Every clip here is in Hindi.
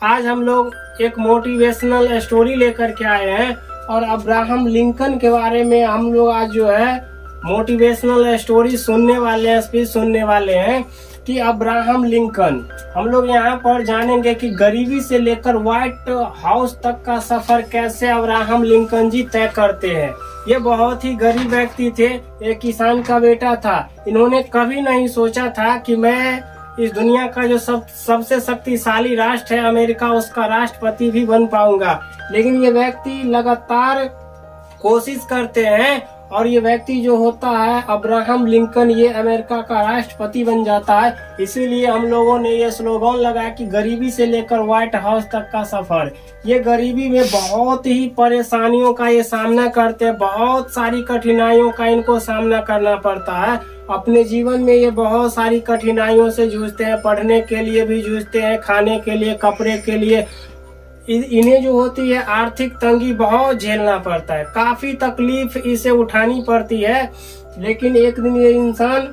आज हम लोग एक मोटिवेशनल स्टोरी लेकर के आए हैं और अब्राहम लिंकन के बारे में हम लोग आज जो है मोटिवेशनल स्टोरी सुनने वाले हैं, स्पीच सुनने वाले हैं कि अब्राहम लिंकन। हम लोग यहाँ पर जानेंगे कि गरीबी से लेकर व्हाइट हाउस तक का सफर कैसे अब्राहम लिंकन जी तय करते हैं। ये बहुत ही गरीब व्यक्ति थे, एक किसान का बेटा था। इन्होंने कभी नहीं सोचा था कि मैं इस दुनिया का जो सबसे शक्तिशाली राष्ट्र है अमेरिका, उसका राष्ट्रपति भी बन पाऊंगा। लेकिन ये व्यक्ति लगातार कोशिश करते हैं और ये व्यक्ति जो होता है अब्राहम लिंकन, ये अमेरिका का राष्ट्रपति बन जाता है। इसीलिए हम लोगों ने ये स्लोगन लगाया कि गरीबी से लेकर व्हाइट हाउस तक का सफर। ये गरीबी में बहुत ही परेशानियों का ये सामना करते हैं, बहुत सारी कठिनाइयों का इनको सामना करना पड़ता है। अपने जीवन में ये बहुत सारी कठिनाइयों से जूझते हैं, पढ़ने के लिए भी जूझते हैं, खाने के लिए, कपड़े के लिए। इन्हें जो होती है आर्थिक तंगी बहुत झेलना पड़ता है, काफी तकलीफ इसे उठानी पड़ती है। लेकिन एक दिन ये इंसान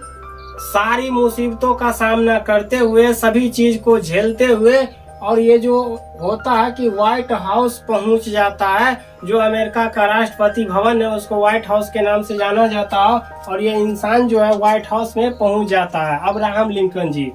सारी मुसीबतों का सामना करते हुए, सभी चीज को झेलते हुए, और ये जो होता है कि व्हाइट हाउस पहुंच जाता है। जो अमेरिका का राष्ट्रपति भवन है उसको व्हाइट हाउस के नाम से जाना जाता है, और ये इंसान जो है व्हाइट हाउस में पहुंच जाता है, अब्राहम लिंकन जी।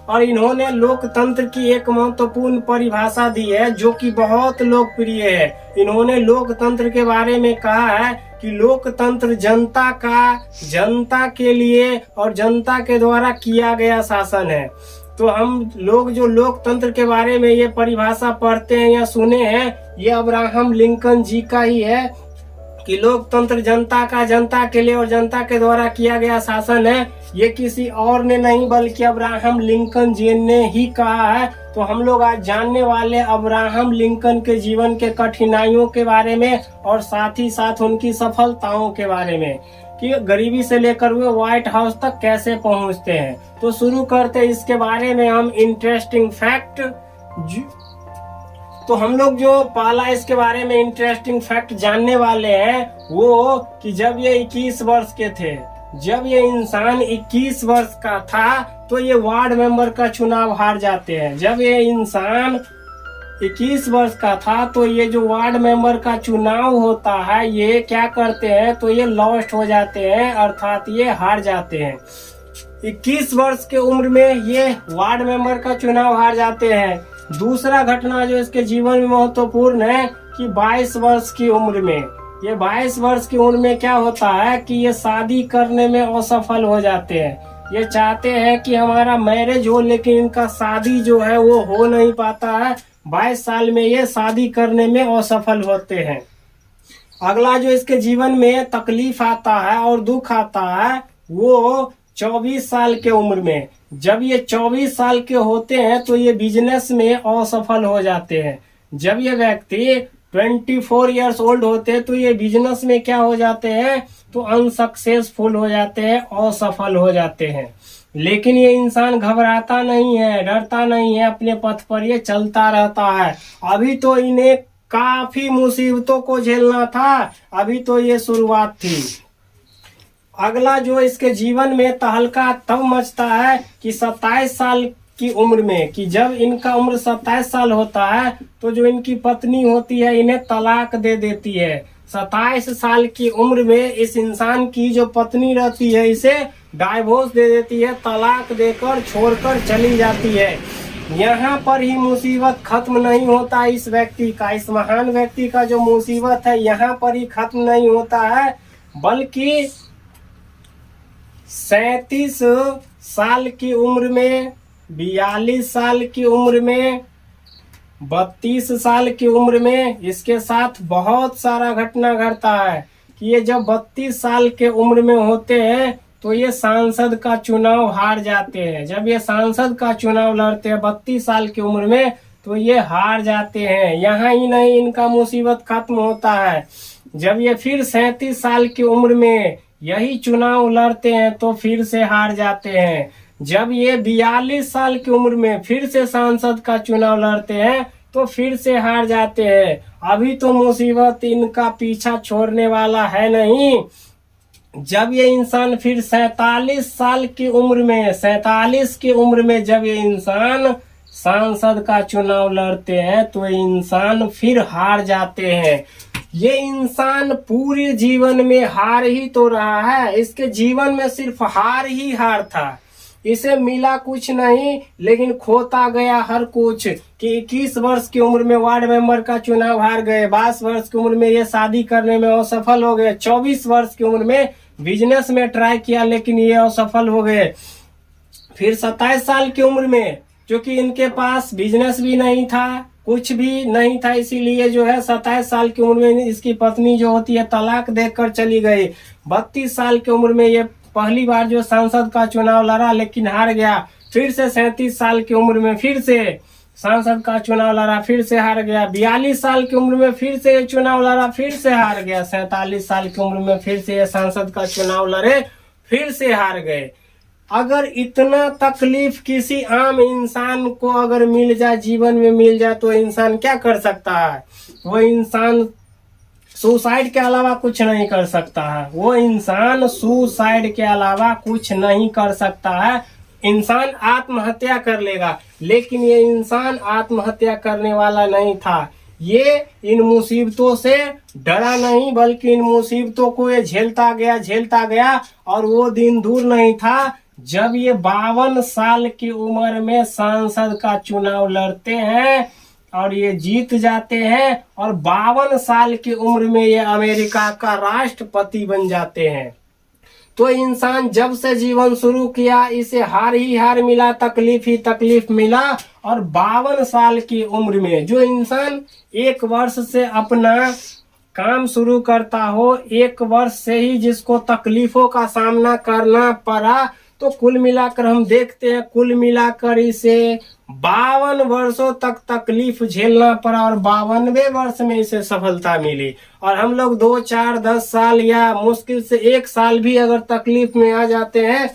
और इन्होंने लोकतंत्र की एक महत्वपूर्ण परिभाषा दी है जो कि बहुत लोकप्रिय है। इन्होंने लोकतंत्र के बारे में कहा है कि लोकतंत्र जनता का, जनता के लिए और जनता के द्वारा किया गया शासन है। तो हम लोग जो लोकतंत्र के बारे में ये परिभाषा पढ़ते हैं या सुने हैं, ये अब्राहम लिंकन जी का ही है कि लोकतंत्र जनता का, जनता के लिए और जनता के द्वारा किया गया शासन है। ये किसी और ने नहीं बल्कि अब्राहम लिंकन जी ने ही कहा है। तो हम लोग आज जानने वाले अब्राहम लिंकन के जीवन के कठिनाइयों के बारे में और साथ ही साथ उनकी सफलताओं के बारे में कि गरीबी से लेकर वे व्हाइट हाउस तक कैसे पहुंचते हैं। तो शुरू करते इसके बारे में हम इंटरेस्टिंग फैक्ट। तो हम लोग जो पहला इसके बारे में इंटरेस्टिंग फैक्ट जानने वाले हैं वो कि जब ये 21 वर्ष के थे, जब ये इंसान 21 वर्ष का था तो ये वार्ड मेंबर का चुनाव हार जाते हैं। जब ये इंसान 21 वर्ष का था तो ये जो वार्ड मेंबर का चुनाव होता है, ये क्या करते हैं तो ये लॉस्ट हो जाते हैं, अर्थात ये हार जाते हैं। 21 वर्ष के उम्र में ये वार्ड मेंबर का चुनाव हार जाते हैं। दूसरा घटना जो इसके जीवन में महत्वपूर्ण है कि 22 वर्ष की उम्र में, ये 22 वर्ष की उम्र में क्या होता है कि ये शादी करने में असफल हो जाते हैं। ये चाहते हैं कि हमारा मैरिज हो, लेकिन इनका शादी जो है वो हो नहीं पाता है। 22 साल में ये शादी करने में असफल होते हैं। अगला जो इसके जीवन में तकलीफ आता है और दुख आता है वो 24 साल के उम्र में। जब ये 24 साल के होते हैं तो ये बिजनेस में असफल हो जाते हैं। जब ये व्यक्ति 24 इयर्स ओल्ड होते हैं तो ये बिजनेस में क्या हो जाते हैं तो अनसक्सेसफुल हो जाते हैं, असफल हो जाते हैं। लेकिन ये इंसान घबराता नहीं है, डरता नहीं है, अपने पथ पर ये चलता रहता है। अभी तो इन्हें काफी मुसीबतों को झेलना था, अभी तो ये शुरुआत थी। अगला जो इसके जीवन में तहलका तब मचता है कि 27 साल की उम्र में, कि जब इनका उम्र 27 साल होता है तो जो इनकी पत्नी होती है इन्हें तलाक दे देती है। 27 साल की उम्र में इस इंसान की जो पत्नी रहती है इसे डाइवोर्स दे देती है, तलाक देकर छोड़कर चली जाती है। यहाँ पर ही मुसीबत खत्म नहीं होता इस व्यक्ति का, इस महान व्यक्ति का जो मुसीबत है यहाँ पर ही खत्म नहीं होता है, बल्कि 37 साल की उम्र में, 42 साल की उम्र में, 32 साल की उम्र में इसके साथ बहुत सारा घटना घटता है कि ये जब 32 साल के उम्र में होते हैं तो ये सांसद का चुनाव हार जाते हैं। जब ये सांसद का चुनाव लड़ते हैं 32 साल की उम्र में तो ये हार जाते हैं। यहाँ ही नहीं, इनका मुसीबत खत्म होता है जब ये फिर 37 साल की उम्र में यही चुनाव लड़ते हैं तो फिर से हार जाते हैं। जब ये 42 साल की उम्र में फिर से सांसद का चुनाव लड़ते हैं तो फिर से हार जाते हैं। अभी तो मुसीबत इनका पीछा छोड़ने वाला है नहीं। जब ये इंसान फिर 47 साल की उम्र में, 47 की उम्र में जब ये इंसान सांसद का चुनाव लड़ते हैं तो इंसान फिर हार जाते हैं। ये इंसान पूरे जीवन में हार ही तो रहा है, इसके जीवन में सिर्फ हार ही हार था। इसे मिला कुछ नहीं लेकिन खोता गया हर कुछ। कि 21 वर्ष की उम्र में वार्ड मेंबर का चुनाव हार गए, 22 वर्ष की उम्र में ये शादी करने में असफल हो गए, 24 वर्ष की उम्र में बिजनेस में ट्राई किया लेकिन ये असफल हो गए। फिर 27 साल की उम्र में, क्योंकि इनके पास बिजनेस भी नहीं था, कुछ भी नहीं था, इसीलिए जो है 27 साल की उम्र में इसकी पत्नी जो होती है तलाक देकर चली गई। 32 साल की उम्र में ये पहली बार जो सांसद का चुनाव लड़ा लेकिन हार गया। फिर से 37 साल की उम्र में फिर से सांसद का चुनाव लड़ा, फिर से हार गया। 42 साल की उम्र में फिर से चुनाव लड़ा, फिर से हार गया। 47 साल की उम्र में फिर से ये सांसद का चुनाव लड़े, फिर से हार गए। अगर इतना तकलीफ किसी आम इंसान को अगर मिल जाए, जीवन में मिल जाए, तो इंसान क्या कर सकता है? वो इंसान सुसाइड के अलावा कुछ नहीं कर सकता है। वो इंसान सुसाइड के अलावा कुछ नहीं कर सकता है। इंसान आत्महत्या कर लेगा, लेकिन ये इंसान आत्महत्या करने वाला नहीं था। ये इन मुसीबतों से डरा नहीं, बल्कि इन मुसीबतों को ये झेलता गया और वो दिन दूर नहीं था जब ये 52 साल की उम्र में सांसद का चुनाव लड़ते हैं और ये जीत जाते हैं और 52 साल की उम्र में ये अमेरिका का राष्ट्रपति बन जाते हैं। तो इंसान जब से जीवन शुरू किया इसे हार ही हार मिला, तकलीफ ही तकलीफ मिला। और 52 साल की उम्र में जो इंसान 1 वर्ष से अपना काम शुरू करता हो, 1 वर्ष से ही जिसको तकलीफों का सामना करना पड़ा, तो कुल मिलाकर हम देखते हैं, कुल मिलाकर इसे 52 वर्षों तक तकलीफ झेलना पड़ा और 52वें वर्ष में इसे सफलता मिली। और हम लोग 2, 4, 10 साल या मुश्किल से 1 साल भी अगर तकलीफ में आ जाते हैं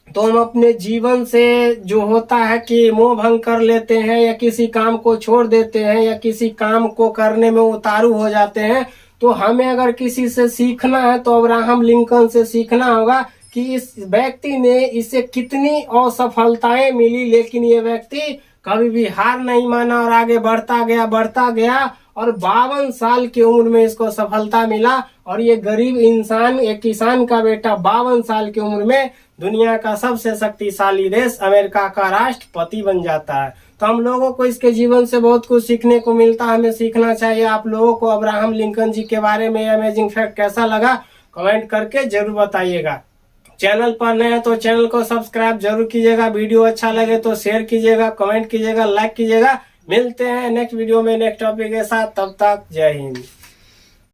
तो हम अपने जीवन से जो होता है कि मोह भंग कर लेते हैं या किसी काम को छोड़ देते हैं या किसी काम को करने में उतारू हो जाते हैं। तो हमें अगर किसी से सीखना है तो अब्राहम लिंकन से सीखना होगा कि इस व्यक्ति ने इसे कितनी असफलताएं मिली, लेकिन ये व्यक्ति कभी भी हार नहीं माना और आगे बढ़ता गया और 52 साल की उम्र में इसको सफलता मिला। और ये गरीब इंसान, एक किसान का बेटा 52 साल की उम्र में दुनिया का सबसे शक्तिशाली देश अमेरिका का राष्ट्रपति बन जाता है। तो हम लोगों को इसके जीवन से बहुत कुछ सीखने को मिलता है, हमें सीखना चाहिए। आप लोगों को अब्राहम लिंकन जी के बारे में अमेजिंग फैक्ट कैसा लगा कमेंट करके जरूर बताइएगा। चैनल पर नए हैं तो चैनल को सब्सक्राइब जरूर कीजिएगा। वीडियो अच्छा लगे तो शेयर कीजिएगा, कमेंट कीजिएगा, लाइक कीजिएगा। मिलते हैं नेक्स्ट वीडियो में नेक्स्ट टॉपिक के साथ, तब तक जय हिंद।